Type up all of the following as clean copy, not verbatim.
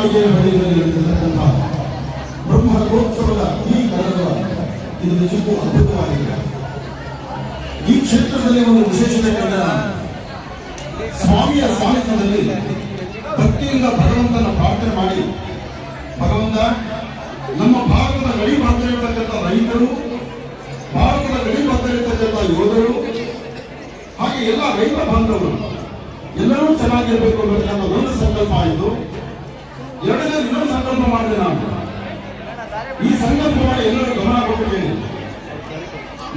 ಕಾಡಿಗೆ ಬಳಿಯಲ್ಲಿ ನಡೆದಿರತಕ್ಕಂಥ ಬ್ರಹ್ಮರಥೋತ್ಸವದ ಈ ಕಾರ್ಯಕ್ರಮ ಇದು ನಿಜಕ್ಕೂ ಅದ್ಭುತವಾಗಿದೆ. ಈ ಕ್ಷೇತ್ರದಲ್ಲಿ ಒಂದು ವಿಶೇಷತೆ ಕಂಡ ಸ್ವಾಮಿಯ ಸಾನ್ನಿಧ್ಯದಲ್ಲಿ ಭಕ್ತಿಯಿಂದ ಭಗವಂತನ ಪ್ರಾರ್ಥನೆ ಮಾಡಿ, ಭಗವಂತ ನಮ್ಮ ಭಾರತದ ಗಡಿ ಭಾಗದಲ್ಲಿರತಕ್ಕಂಥ ರೈತರು, ಭಾರತದ ಗಡಿ ಭಾಗದಲ್ಲಿರತಕ್ಕಂಥ ಯೋಧರು, ಹಾಗೆ ಎಲ್ಲ ರೈತ ಬಾಂಧವರು ಎಲ್ಲರೂ ಚೆನ್ನಾಗಿರ್ಬೇಕು ಅನ್ನೋದನ್ನ ಒಂದು ಸಂಕಲ್ಪ ಆಯಿತು. ಎರಡನೇ ಇನ್ನೊಂದು ಸಂಕಲ್ಪ ಮಾಡಿದೆ ನಾನು. ಈ ಸಂಕಲ್ಪ ಮಾಡಿ ಎಲ್ಲರೂ ಗಮನ ಕೊಟ್ಟಿದ್ದೇನೆ.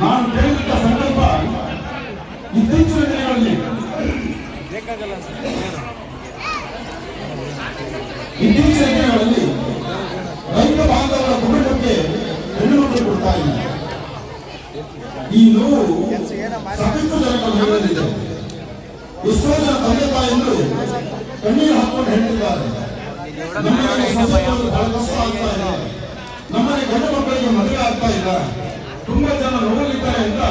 ನಾನು ಕೇಳಿದ ಸಂಕಲ್ಪ ಇತ್ತೀಚಿನ ದಿನಗಳಲ್ಲಿ ರೈತ ಬಾಂಧವರ ಕುಟುಂಬಕ್ಕೆ ಹೆಣ್ಣುಮಕ್ಕಳು ಕೊಡ್ತಾ ಇಲ್ಲ. ಈ ನೋವು ಸಾಕಷ್ಟು ಜನರಿಗೆ. ಎಷ್ಟೋ ಜನ ತಂದೆ ತಾಯಿಗಳು ಕಣ್ಣೀರು ಹಾಕೊಂಡು ಹೇಳ್ತಿದ್ದಾರೆ, ಬಹಳ ಕಷ್ಟ ಆಗ್ತಾ ಇದೆ, ನಮ್ಮನೆ ಗಂಡು ಮಕ್ಕಳಿಗೆ ಮದುವೆ ಆಗ್ತಾ ಇಲ್ಲ, ತುಂಬಾ ಜನ ನೋಡಲಿದ್ದಾರೆ ಅಂತ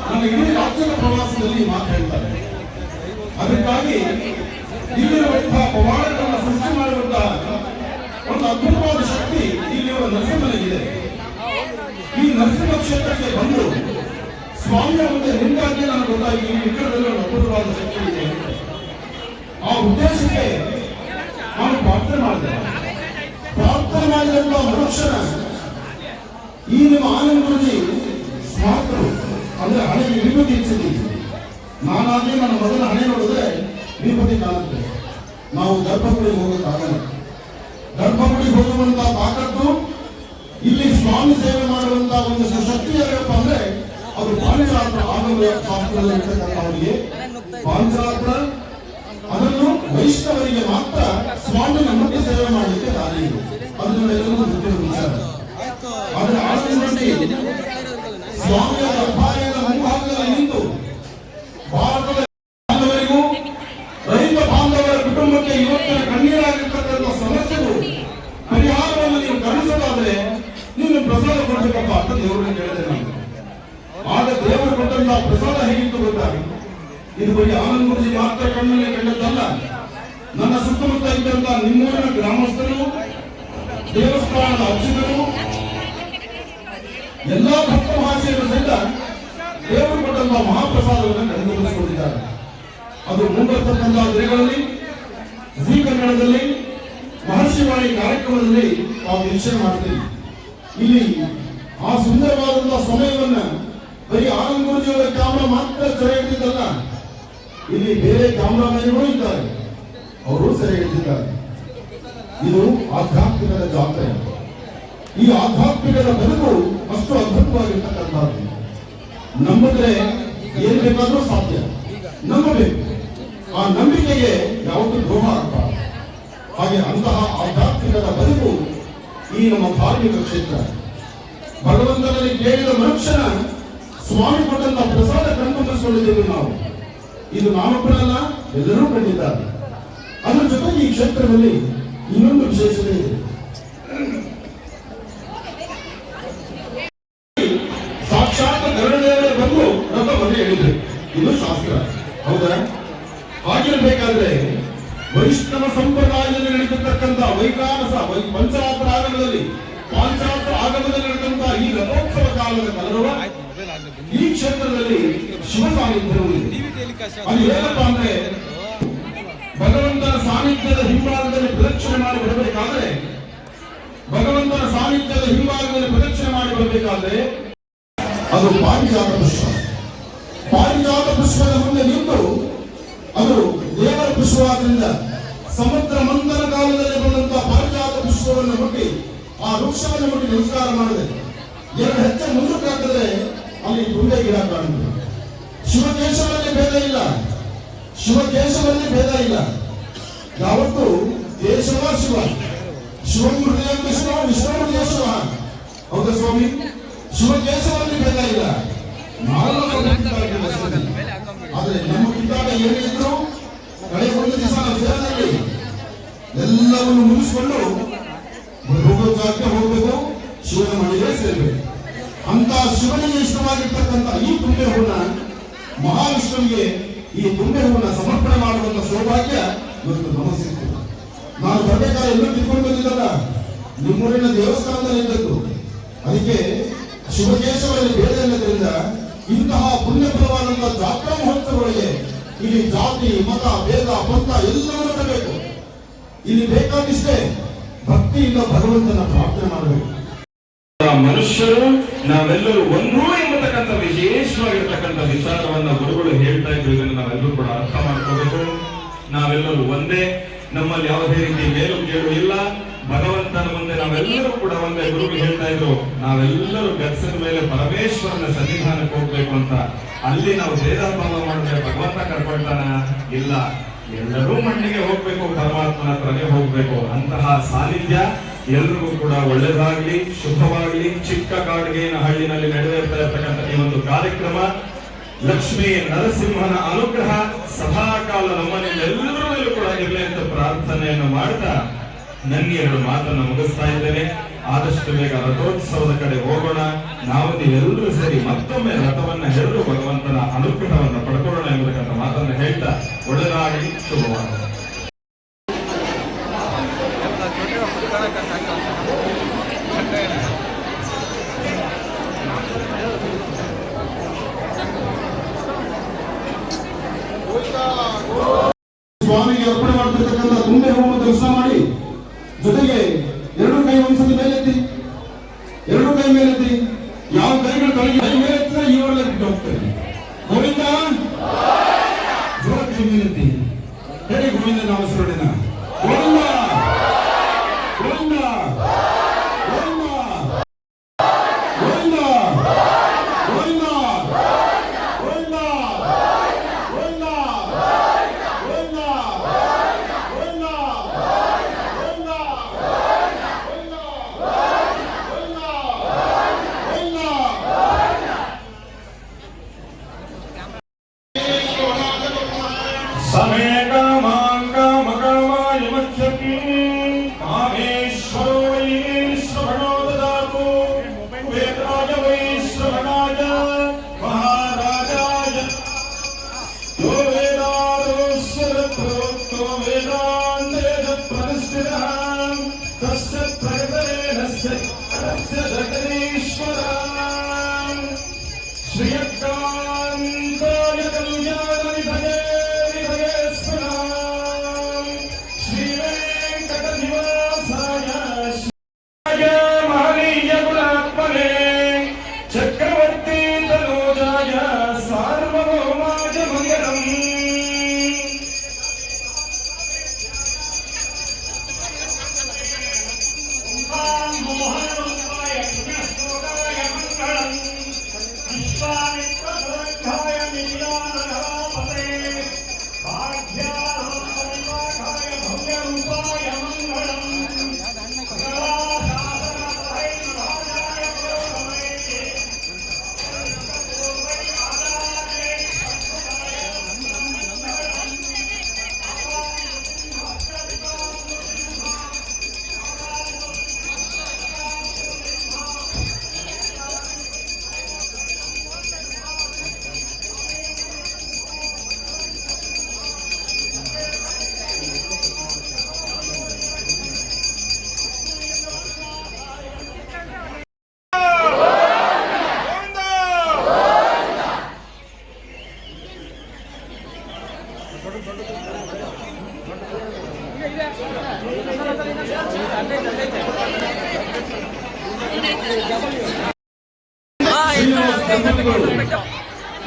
ನನ್ನ ಇಡೀ ರಾಜ್ಯದ ಪ್ರವಾಸದಲ್ಲಿ ಮಾತು ಹೇಳ್ತಾರೆ. ಅದಕ್ಕಾಗಿ ಇಲ್ಲಿರುವಂತಹ ಪವಾಡಗಳನ್ನು ಸೃಷ್ಟಿ ಮಾಡುವಂತಹ ಒಂದು ಅದ್ಭುತವಾದ ಶಕ್ತಿ ಇಲ್ಲಿರುವ ನರಸಿಂಹನಿಗಿದೆ. ಈ ನರಸಿಂಹ ಕ್ಷೇತ್ರಕ್ಕೆ ಬಂದು ಸ್ವಾಮಿಯ ಮುಂದೆ ನಿಂತಾಗಿ ನನಗೆ ಗೊತ್ತಾಗಿ ಈ ವಿಗ್ರಹದಲ್ಲಿ ಒಂದು ಅದ್ಭುತವಾದ ಶಕ್ತಿ ಇದೆ. ಆ ಉದ್ದೇಶಕ್ಕೆ ನಾನು ಪ್ರಾರ್ಥನೆ ಮಾಡಿದೆ. ಪ್ರಾರ್ಥನೆ ಮಾಡಿದಂತಹ ಮನುಷ್ಯನ ಈ ನಿಮ್ಮ ಆನಂದ ಗುರುಜಿ ಸ್ಮಾರಕರು ಅಂದ್ರೆ ಹಣೆಗೆ ವಿಭೂತಿ ಇಚ್ಛಿದ್ದೀವಿ. ನಾನಾಗಿ ನನ್ನ ಮೊದಲ ಹಣೆ ನೋಡಿದ್ರೆ ವಿಭೂತಿ ಕಾಣುತ್ತೆ. ನಾವು ಗರ್ಭಗುಡಿಗೆ ಹೋಗೋಕ್ಕಾಗಲ್ಲ. ಗರ್ಭಗುಡಿಗೆ ಹೋಗುವಂತಹ ತಾಕತ್ತು ಇಲ್ಲಿ ಸ್ವಾಮಿ ಸೇವೆ ಮಾಡುವಂತಹ ಒಂದು ಶಕ್ತಿ ಏನಪ್ಪ ಅಂದ್ರೆ ಅದು ಪಾಂಚರಾತ್ರ ಆಗಮ ಶಾಸ್ತ್ರದಲ್ಲಿರ್ತಕ್ಕಂಥವರಿಗೆ ಪಾಂಚರಾತ್ರ, ಅದನ್ನು ವೈಷ್ಣವರಿಗೆ ಮಾತ್ರ ಸ್ವಾಮಿ ನಮಗೆ ಸೇವೆ ಮಾಡಲಿಕ್ಕೆ ದಾರಿ ಇದೆ. ಅದನ್ನು ಎಲ್ಲರೂ ಗೊತ್ತಿರುವ ವಿಚಾರ. ಆದರೆ ಆನಂದಕ್ಕೆ ಸ್ವಾಮಿಯ ಗರ್ಭಾಲಯದ ಮುಂಭಾಗದಲ್ಲಿ ನಿಂತು ಭಾರತದ ಬಾಂಧವರಿಗೂ ರೈತ ಬಾಂಧವರ ಕುಟುಂಬಕ್ಕೆ ಇವತ್ತಿನ ಕಣ್ಣೀರಾಗಿರ್ತಕ್ಕಂಥ ಸಮಸ್ಯೆಗೂ ಪರಿಹಾರವನ್ನು ನೀವು ಕಲಿಸೋದಾದ್ರೆ ನೀನು ಪ್ರಸಾದ ಕೊಡಬೇಕಪ್ಪ ಅಂತ ದೇವರನ್ನು ಕೇಳಿದೆ ನಾನು. ಆಗ ದೇವರು ಕೊಟ್ಟಂತಹ ಪ್ರಸಾದ ಹೇಗಿತ್ತು ಗೊತ್ತಾಗಿ, ಇದು ಬರೀ ಆನಂದ ಗುರುಜಿ ಮಾತ್ರ ಕಣ್ಣಲ್ಲಿ ಕಂಡದ್ದಲ್ಲ. ನನ್ನ ಸುತ್ತಮುತ್ತ ಇದ್ದಂತಹ ನಿಮ್ಮೂರಿನ ಗ್ರಾಮಸ್ಥರು, ದೇವಸ್ಥಾನದ ಅರ್ಚಕರು, ಎಲ್ಲಾ ಭಕ್ತ ಮಹಾಶಯರು ಸಹಿತ ದೇವರು ಕೊಟ್ಟಂತಹ ಮಹಾಪ್ರಸಾದವನ್ನು ಕಡಿಮೆಗೊಳಿಸಿಕೊಂಡಿದ್ದಾರೆ. ಅದು ಮುಂಬರ್ತಕ್ಕಂತಹ ದಿನಗಳಲ್ಲಿ ಜೀ ಕನ್ನಡದಲ್ಲಿ ಮಹರ್ಷಿವಾಣಿ ಕಾರ್ಯಕ್ರಮದಲ್ಲಿ ನಾವು ನಿರೀಕ್ಷೆ ಮಾಡ್ತೀವಿ. ಇಲ್ಲಿ ಆ ಸುಂದರವಾದಂತಹ ಸಮಯವನ್ನ ಬರೀ ಆನಂದ ಗುರುಜಿಯವರ ಕ್ಯಾಮ್ರಾ ಮಾತ್ರ ಸೆರೆ ಹಿಡಿದಿದ್ದಲ್ಲ, ಇಲ್ಲಿ ಬೇರೆ ಕ್ಯಾಮ್ರಾಮನ್ಗಳು ಇದ್ದಾರೆ, ಅವರು ಸೆರೆ ಹಿಡಿದಿದ್ದಾರೆ. ಇದು ಆಧ್ಯಾತ್ಮಿಕದ ಜಾತ್ರೆ. ಈ ಆಧ್ಯಾತ್ಮಿಕದ ಬದುಕು ಅಷ್ಟು ಅದ್ಭುತವಾಗಿರ್ತಕ್ಕಂಥದ್ದು. ನಂಬಿದ್ರೆ ಏನ್ ಬೇಕಾದ್ರೂ ಸಾಧ್ಯ. ನಂಬಬೇಕು. ಆ ನಂಬಿಕೆಗೆ ಯಾವುದು ದ್ರೋಹ ಆಗಬಾರದು. ಹಾಗೆ ಅಂತಹ ಆಧ್ಯಾತ್ಮಿಕದ ಬದುಕು ಈ ನಮ್ಮ ಧಾರ್ಮಿಕ ಕ್ಷೇತ್ರ. ಭಗವಂತನಲ್ಲಿ ಕೇಳಿದ ಮನುಷ್ಯನ ಸ್ವಾಮಿ ಕೊಟ್ಟಂತ ಪ್ರಸಾದ ಕಣ್ತುಂಬಿಸಿಕೊಂಡಿದ್ದೇವೆ ನಾವು. ಇದು ನಾನೊಬ್ಬರಲ್ಲ, ಎಲ್ಲರೂ ಕಂಡಿದ್ದಾರೆ. ಅದರ ಜೊತೆಗೆ ಈ ಕ್ಷೇತ್ರದಲ್ಲಿ ಇನ್ನೊಂದು ವಿಶೇಷತೆ ಇದೆ. ಸಾಕ್ಷಾತ್ ಗರುಡದೇವರೇ ಬಂದು ರಥವನ್ನು ಹೇಳಿದ್ರು. ಇದು ಶಾಸ್ತ್ರ, ಹೌದಾ? ಹಾಗಿರಬೇಕಾದ್ರೆ ವೈಷ್ಣವ ಸಂಪ್ರದಾಯದಲ್ಲಿ ನಡೀತಿರ್ತಕ್ಕಂಥ ವೈಕಾನಸ ಪಂಚರಾತ್ರ ಆಗಮದಲ್ಲಿ ಪಾಂಚರಾತ್ರ ಆಗಮದಲ್ಲಿ ನಡೆದಂತಹ ಈ ರಥೋತ್ಸವ ಕಾಲದ ಕಲರವ ಈ ಕ್ಷೇತ್ರದಲ್ಲಿ ಶಿವ ಸಾನ್ನಿಧ್ಯವು ಇದೆ. ಅದು ಏನಪ್ಪ ಅಂದ್ರೆ ಭಗವಂತನ ಸಾನ್ನಿಧ್ಯದ ಹಿಂಭಾಗದಲ್ಲಿ ಪ್ರದಕ್ಷಿಣೆ ಮಾಡಿ ಬರಬೇಕಾದ್ರೆ, ಭಗವಂತನ ಸಾನ್ನಿಧ್ಯದ ಹಿಂಭಾಗದಲ್ಲಿ ಪ್ರದಕ್ಷಿಣೆ ಮಾಡಿ ಬರಬೇಕಾದ್ರೆ ಅದು ಪಾರಿಜಾತ ಪುಷ್ಪ. ಪಾರಿಜಾತ ಪುಷ್ಪದ ಮುಂದೆ ನಿಂತು, ಅದು ದೇವರ ಪುಷ್ಪವಾದ್ರಿಂದ ಸಮುದ್ರ ಮಂಥನ ಕಾಲದಲ್ಲಿ ಬಂದಂತಹ ಪಾರಿಜಾತ ಪುಷ್ಪವನ್ನು ಮುಟ್ಟಿ ಆ ವೃಕ್ಷವನ್ನು ಮುಟ್ಟಿ ನಮಸ್ಕಾರ ಮಾಡಿದೆ. ಎರಡು ಹೆಜ್ಜೆ ಮುಂದಕ್ಕೆ ಹಾಕಿದ್ರೆ ಅಲ್ಲಿ ತುಂಡೆ ಗಿಡ ಕಾಣುತ್ತೆ. ಶಿವಕೇಶವಲ್ಲಿ ಭೇದ ಇಲ್ಲ, ಶಿವಕೇಶವಲ್ಲಿ ಭೇದ ಇಲ್ಲ. ಯಾವತ್ತು ಕೇಶವ ಶಿವ, ಶಿವಂ ಹೃದಯ ವಿಷ್ಣು, ವಿಷ್ಣು ಹೃದಯ ಶಿವ. ಹೌದಾ ಸ್ವಾಮಿ? ಶಿವಕೇಶವಲ್ಲಿ ಭೇದ ಇಲ್ಲ. ಆದ್ರೆ ನಮ್ಮ ಕಿತ್ತಾಟ ಏನಿದ್ರು ಕಡೆ ಒಂದು ದಿವಸ ನಾವು ಸೇರಿದಲ್ಲಿ ಎಲ್ಲವನ್ನು ಮುಗಿಸಿಕೊಂಡು ಹೋಗೋ ಜಾಗಕ್ಕೆ ಹೋಗ್ಬೇಕು, ಶಿವನ ಮನೆಗೆ ಸೇರ್ಬೇಕು. ಅಂತ ಶಿವನಿಗೆ ಇಷ್ಟವಾಗಿರ್ತಕ್ಕಂಥ ಈ ತುಂಬೆ ಹೂವನ್ನ ಮಹಾವಿಷ್ಣುವಿಗೆ ಈ ತುಂಬೆ ಹೂವನ್ನ ಸಮರ್ಪಣೆ ಮಾಡುವಂತ ಸೌಭಾಗ್ಯ ಇವತ್ತು ನಮಗೆ ಸಿಗ್ತದೆ. ನಾನು ಬರಬೇಕಾದ್ರೆ ಎಲ್ಲೂ ತಿಳ್ಕೊಂಡು ಬಂದಿದ್ದಲ್ಲ, ನಿಮ್ಮೂರಿನ ದೇವಸ್ಥಾನದಲ್ಲಿ ಇದ್ದದ್ದು. ಅದಕ್ಕೆ ಶಿವಕೇಶವರಲ್ಲಿ ಬೇರೆ ಇಲ್ಲದ್ರಿಂದ ಇಂತಹ ಪುಣ್ಯಪ್ರವಾದಂತಹ ಜಾತ್ರಾ ಮಹೋತ್ಸವಗಳಿಗೆ ಇಲ್ಲಿ ಜಾತಿ ಮತ ಭೇದ ಪಂಥ ಎಲ್ಲವೂ ಬೇಕು. ಇಲ್ಲಿ ಬೇಕಾಗಿಷ್ಟೇ ಭಕ್ತಿಯಿಂದ ಭಗವಂತನ ಪ್ರಾರ್ಥನೆ ಮಾಡಬೇಕು. ಮನುಷ್ಯರು ನಾವೆಲ್ಲರೂ ಒಂದೂ ಎಂಬತಕ್ಕಂಥ ವಿಶೇಷವಾಗಿರ್ತಕ್ಕಂಥ ವಿಚಾರವನ್ನ ಗುರುಗಳು ಹೇಳ್ತಾ ಇದ್ರು. ಇದನ್ನು ನಾವೆಲ್ಲರೂ ಕೂಡ ಅರ್ಥ ಮಾಡ್ಕೋಬೇಕು. ನಾವೆಲ್ಲರೂ ಒಂದೇ, ನಮ್ಮಲ್ಲಿ ಯಾವುದೇ ರೀತಿ ಮೇಲು ಕೇಳು ಇಲ್ಲ. ಭಗವಂತನ ಮುಂದೆ ನಾವೆಲ್ಲರೂ ಕೂಡ ಒಂದೇ. ಗುರುಗಳು ಹೇಳ್ತಾ ಇದ್ರು, ನಾವೆಲ್ಲರೂ ಗರ್ಸದ ಮೇಲೆ ಪರಮೇಶ್ವರನ ಸನ್ನಿಧಾನಕ್ಕೆ ಹೋಗ್ಬೇಕು ಅಂತ. ಅಲ್ಲಿ ನಾವು ಭೇದ ಭಾವ ಮಾಡಿದ್ರೆ ಭಗವಂತ ಕರ್ಕೊಳ್ತಾನ? ಇಲ್ಲ, ಎಲ್ಲರೂ ಮಣ್ಣಿಗೆ ಹೋಗ್ಬೇಕು, ಪರಮಾತ್ಮನ ಹತ್ರನೇ ಹೋಗ್ಬೇಕು. ಅಂತಹ ಸಾನ್ನಿಧ್ಯ ಎಲ್ರಿಗೂ ಕೂಡ ಒಳ್ಳೆದಾಗ್ಲಿ, ಶುಭವಾಗ್ಲಿ. ಚಿಕ್ಕ ಕಾಡಿಗೆನ ಹಳ್ಳಿನಲ್ಲಿ ನಡೆದಿರ್ತಾ ಇರ್ತಕ್ಕಂಥ ಈ ಒಂದು ಕಾರ್ಯಕ್ರಮ ಲಕ್ಷ್ಮೀ ನರಸಿಂಹನ ಅನುಗ್ರಹ ಸದಾಕಾಲ ನಮ್ಮನೆಲ್ಲರೂ ಕೂಡ ಇರಲಿ ಅಂತ ಪ್ರಾರ್ಥನೆಯನ್ನು ಮಾಡ್ತಾ ನನ್ನ ಎರಡು ಮಾತನ್ನು ಮುಗಿಸ್ತಾ ಇದ್ದೇನೆ. ಆದಷ್ಟು ಬೇಗ ರಥೋತ್ಸವದ ಕಡೆ ಹೋಗೋಣ. ನಾವು ನೀವೆಲ್ಲರೂ ಸೇರಿ ಮತ್ತೊಮ್ಮೆ ರಥವನ್ನ ಹಿಡಿದು ಭಗವಂತನ ಅನುಗ್ರಹವನ್ನು ಪಡ್ಕೊಳ್ಳೋಣ ಎಂಬತಕ್ಕಂಥ ಮಾತನ್ನು ಹೇಳ್ತಾ ಒಳ್ಳೆದಾಗಲಿ, ಶುಭವಾಗಲಿ. ಸ್ವಾಮಿಗೆ ಅರ್ಪಣೆ ಮಾಡ್ತಿರ್ತಕ್ಕಂಥ ತುಂಬೆ ಹೋಮ ದರ್ಶನ ಮಾಡಿ, ಜೊತೆಗೆ ಎರಡು ಕೈ ಒಂದ್ಸತಿ ಮೇಲೆತ್ತಿ, ಎರಡು ಕೈ ಮೇಲೆತ್ತಿ. ಯಾವ ಕೈಗಳು ಕೈ ಮೇಲೆತ್ತಿದ್ರೆ ಇವರೆಲ್ಲ ಬಿಟ್ಟು ಹೋಗ್ತಾರೆ. ಗೋವಿಂದ ಜೋರ ಕೈ ಮೇಲೆತ್ತಿ ಹೇಳಿ ಗೋವಿಂದ ನಾಮಸ್ಮರಣೆನ. ಗೋವಿಂದ ಗೋವಿಂದ ಗೋವಿಂದ ಗೋವಿಂದ ಗೋವಿಂದ ಗೋವಿಂದ ಗೋವಿಂದ ಸಮೇ ಕಾಮಾಂಗ ಮಕಾಮಾಯ ಮಧ್ಯಕಿ ಕಾಮೇಶ್ವರೋ ವೈಶ್ರವಣೋ ದದಾತು ವೇದಾಯ ವೈಶ್ರವಣಾಯ ಮಹಾರಾಜಾಯ ಯೋ ವೇದಾದೋಶ್ವರಪ್ರೋಕ್ತೋ ವೇದಾಂತೇನ ಪ್ರತಿಷ್ಠಿತಃ ತಸ್ಯ ಪ್ರಗತೇನಸ್ಯ ಜಗದೀಶ್ವರ ಶ್ರೀಯಕಾಂತಾಯ ಕಲ್ಯಾಣ ವಿಧಯೇ ಚಕ್ರವರ್ತಿ ತನೋಜಾಯ ಸಾರ್ವಭೌಮಾಯ ಮಂಗಲಂ. ಮೋಹನರೂಪಾಯ ಪುಣ್ಯಶ್ಲೋಕಾಯ ಮಂಗಳಂ. ವಿಶ್ವಾಮಿತ್ರಸುರಕ್ಷಾಯ ನಿತ್ಯಾನಂದರಾಪತೆ ಭಾಗ್ಯಾಯ ಭವ್ಯರೂಪಾಯ ಮಂಗಳಂ.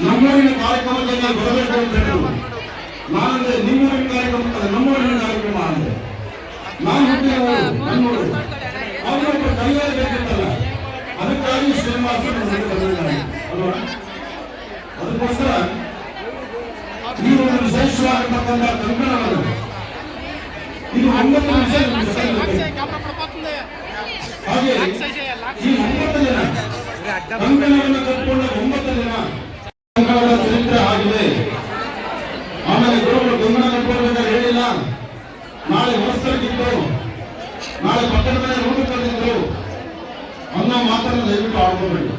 ನಮ್ಮೂರಿನ ಕಾರ್ಯಕ್ರಮದಲ್ಲಿ ಬರಬೇಕು ಅಂತ ಹೇಳಿದ್ರು. ನಾನಂದ್ರೆ ನಿಮ್ಮೂರಿನ ಕಾರ್ಯಕ್ರಮ, ನಮ್ಮೂರಿನ ಕಾರ್ಯಕ್ರಮ ಅಂದ್ರೆ ನಾನು ಹುಟ್ಟಿದವರು ನನ್ನೂರು. ಅವರೊಬ್ಬರು ಕೈಯಲ್ಲಿ ಬೇಕಿತ್ತಲ್ಲ, ಅದಕ್ಕಾಗಿ ಶ್ರೀನಿವಾಸ ಬಂದಿದ್ದಾರೆ ಅಲ್ವಾ? ಅದಕ್ಕೋಸ್ಕರ ಈ ಒಂದು ವಿಶೇಷವಾಗಿರ್ತಕ್ಕಂಥ ಕಂಕಣವನ್ನು ಇದು 9 ನಿಮಿಷ ಹಾಗೆ ಈ 9 ದಿನ ಕಂಕಣವನ್ನು ಕಟ್ಕೊಂಡ 9 ದಿನ ಕಂಕಣದ ಚರಿತ್ರೆ ಆಗಿದೆ. ಆಮೇಲೆ ಗುರುಗಳು ಕಂಕಣ ಕಟ್ಕೊಳ್ಬೇಕಾದ್ರೆ ಹೇಳಿಲ್ಲ, ನಾಳೆ ಹೊರಸ್ತರಕ್ಕಿತ್ತು, ನಾಳೆ ಪಟ್ಟಣದ ಮೇಲೆ ಊಟ ತಂದಿದ್ರು ಅನ್ನೋ ಮಾತನ್ನು ದಯವಿಟ್ಟು ಆಡ್ಕೋಬೇಡಿ.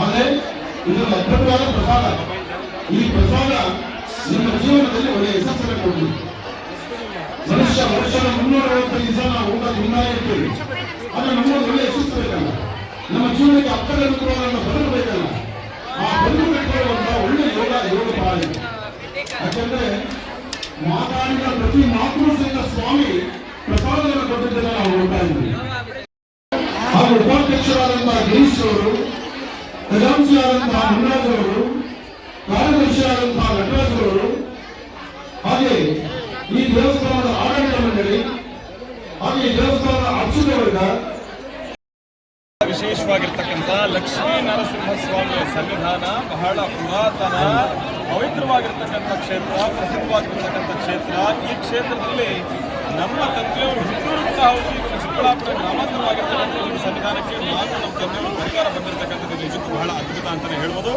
ಆದ್ರೆ ಇದೊಂದು ಅದ್ಭುತವಾದ ಪ್ರಸಾದ. ಈ ಪ್ರಸಾದ ನಿಮ್ಮ ಜೀವನದಲ್ಲಿ ಒಳ್ಳೆಯ ಯಶಸ್ಸನ್ನು ಕೊಡಲಿ. ಮನುಷ್ಯನ 365 ದಿವಸ ನಾವು ಊಟ ತಿಂತಾ ಇರ್ತೀವಿ. ಆದ್ರೆ ನಮ್ಮೊಂದು ಒಳ್ಳೆ ಯಶಸ್ಸಬೇಕಲ್ಲ, ನಮ್ಮ ಜೀವನಕ್ಕೆ ಅರ್ಥಗತವನ್ನು ಬದುಕಬೇಕಲ್ಲ. ಆ ಬದುಕುವಂತ ಒಳ್ಳೆ ಯೋಗ ಪಾಲ. ಯಾಕಂದ್ರೆ ಮಾತಾಡಿದ ಪ್ರತಿ ಮಾತು ಸಹಿತ ಸ್ವಾಮಿ ಪ್ರಸಾದವನ್ನು ಕೊಟ್ಟಿದ್ದನ್ನು ನಾವು ನೋಡ್ತಾ ಇದ್ವಿ. ಹಾಗೂ ಉಪಾಧ್ಯಕ್ಷರಾದಂತಹ ಗಿರೀಶ್ ಅವರು, ಖಜಾಂಚಿಯಾದಂತಹ ಮುನ್ರಾಜ್ ಅವರು, ಕಾರ್ಯದರ್ಶಿಯಾದಂತಹ ನಟರಾಜ್ ಅವರು, ಹಾಗೆ ಈ ದೇವಸ್ಥಾನದ ಆಡಳಿತ ಮಂಡಳಿ, ಹಾಗೆ ಈ ದೇವಸ್ಥಾನದ ಅರ್ಚಕ ವರ್ಗ, ವಿಶೇಷವಾಗಿರ್ತಕ್ಕಂಥ ಲಕ್ಷ್ಮೀ ನರಸಿಂಹಸ್ವಾಮಿಯ ಸನ್ನಿಧಾನ ಬಹಳ ಪುರಾತನ ಪವಿತ್ರವಾಗಿರ್ತಕ್ಕಂಥ ಕ್ಷೇತ್ರ, ಪ್ರಸಿದ್ಧವಾಗಿರ್ತಕ್ಕಂಥ ಕ್ಷೇತ್ರ. ಈ ಕ್ಷೇತ್ರದಲ್ಲಿ ನಮ್ಮ ತಂದೆಯವರು ಹುಟ್ಟೂರು ಹೌದು, ಚಿಕ್ಕಬಳ್ಳಾಪುರ ಗ್ರಾಮಾಂತರವಾಗಿರ್ತಕ್ಕಂಥ ಈ ಸನ್ನಿಧಾನಕ್ಕೆ ನಾನು ನಮ್ಮ ತಂದೆಯವರು ಪರಿವಾರ ಬಂದಿರತಕ್ಕಂಥದ್ದು ನಿಜಕ್ಕೂ ಬಹಳ ಅದ್ಭುತ ಅಂತಾನೆ ಹೇಳ್ಬೋದು.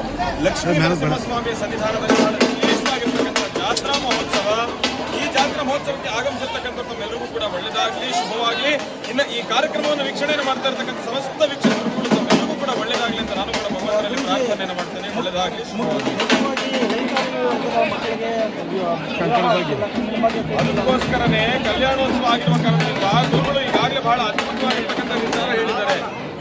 ಲಕ್ಷ್ಮೀ ನರಸಿಂಹಸ್ವಾಮಿಯ ಸನ್ನಿಧಾನದಲ್ಲಿ ಬಹಳ ವಿಶೇಷವಾಗಿರ್ತಕ್ಕಂಥ ಜಾತ್ರಾ ಮಹೋತ್ಸವ. ಈ ಜಾತ್ರಾ ಮಹೋತ್ಸವಕ್ಕೆ ಆಗಮಿಸಿರ್ತಕ್ಕಂಥ ತಮ್ಮೆಲ್ಲರಿಗೂ ಕೂಡ ಒಳ್ಳೆಯದಾಗಲಿ, ಶುಭವಾಗಲಿ. ಇನ್ನು ಈ ಕಾರ್ಯಕ್ರಮವನ್ನು ವೀಕ್ಷಣೆಯನ್ನು ಮಾಡ್ತಾ ಇರ್ತಕ್ಕಂಥ ಸಮಸ್ತ ವೀಕ್ಷಕರು ಕೂಡ ತಮ್ಮೆಲ್ಲರಿಗೂ ಕೂಡ ಒಳ್ಳೆಯದಾಗಲಿ ಅಂತ ನಾನು ಕೂಡ ಭಗವಂತನಲ್ಲಿ ಪ್ರಾರ್ಥನೆಯನ್ನು ಮಾಡ್ತೇನೆ. ಒಳ್ಳೆಯದಾಗಲಿ, ಶುಭವಾಗಲಿ. ಅದಕ್ಕೋಸ್ಕರನೇ ಕಲ್ಯಾಣೋತ್ಸವ ಆಗಿರುವ ಕಾರಣದಿಂದ ಗುರುಗಳು ಈಗಾಗಲೇ ಬಹಳ ಅದ್ಭುತವಾಗಿರ್ತಕ್ಕಂಥ ವಿಚಾರ ಹೇಳಿದ್ದಾರೆ.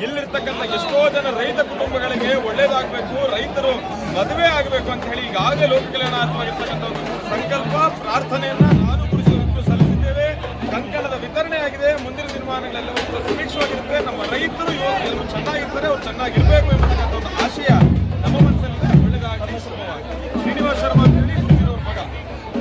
ಇಲ್ಲಿರ್ತಕ್ಕಂಥ ಎಷ್ಟೋ ಜನ ರೈತ ಕುಟುಂಬಗಳಿಗೆ ಒಳ್ಳೇದಾಗಬೇಕು, ರೈತರು ಮದುವೆ ಆಗಬೇಕು ಅಂತ ಹೇಳಿ ಈಗಾಗಲೇ ಲೋಕ ಕಲ್ಯಾಣಾರ್ಥವಾಗಿರ್ತಕ್ಕಂಥ ಒಂದು ಸಂಕಲ್ಪ ಪ್ರಾರ್ಥನೆಯನ್ನ ನಾನು ಗುರುಗಳು ಸಲ್ಲಿಸಿದ್ದೇವೆ. ಕಂಕಣದ ವಿತರಣೆ ಆಗಿದೆ. ಮುಂದಿನ ದಿನಮಾನಗಳೆಲ್ಲವೂ ಕೂಡ ಸುಭಿಕ್ಷವಾಗಿರುತ್ತೆ. ನಮ್ಮ ರೈತರು ಎಲ್ಲರೂ ಚೆನ್ನಾಗಿರ್ತಾರೆ, ಅವ್ರು ಚೆನ್ನಾಗಿರ್ಬೇಕು ಎಂಬ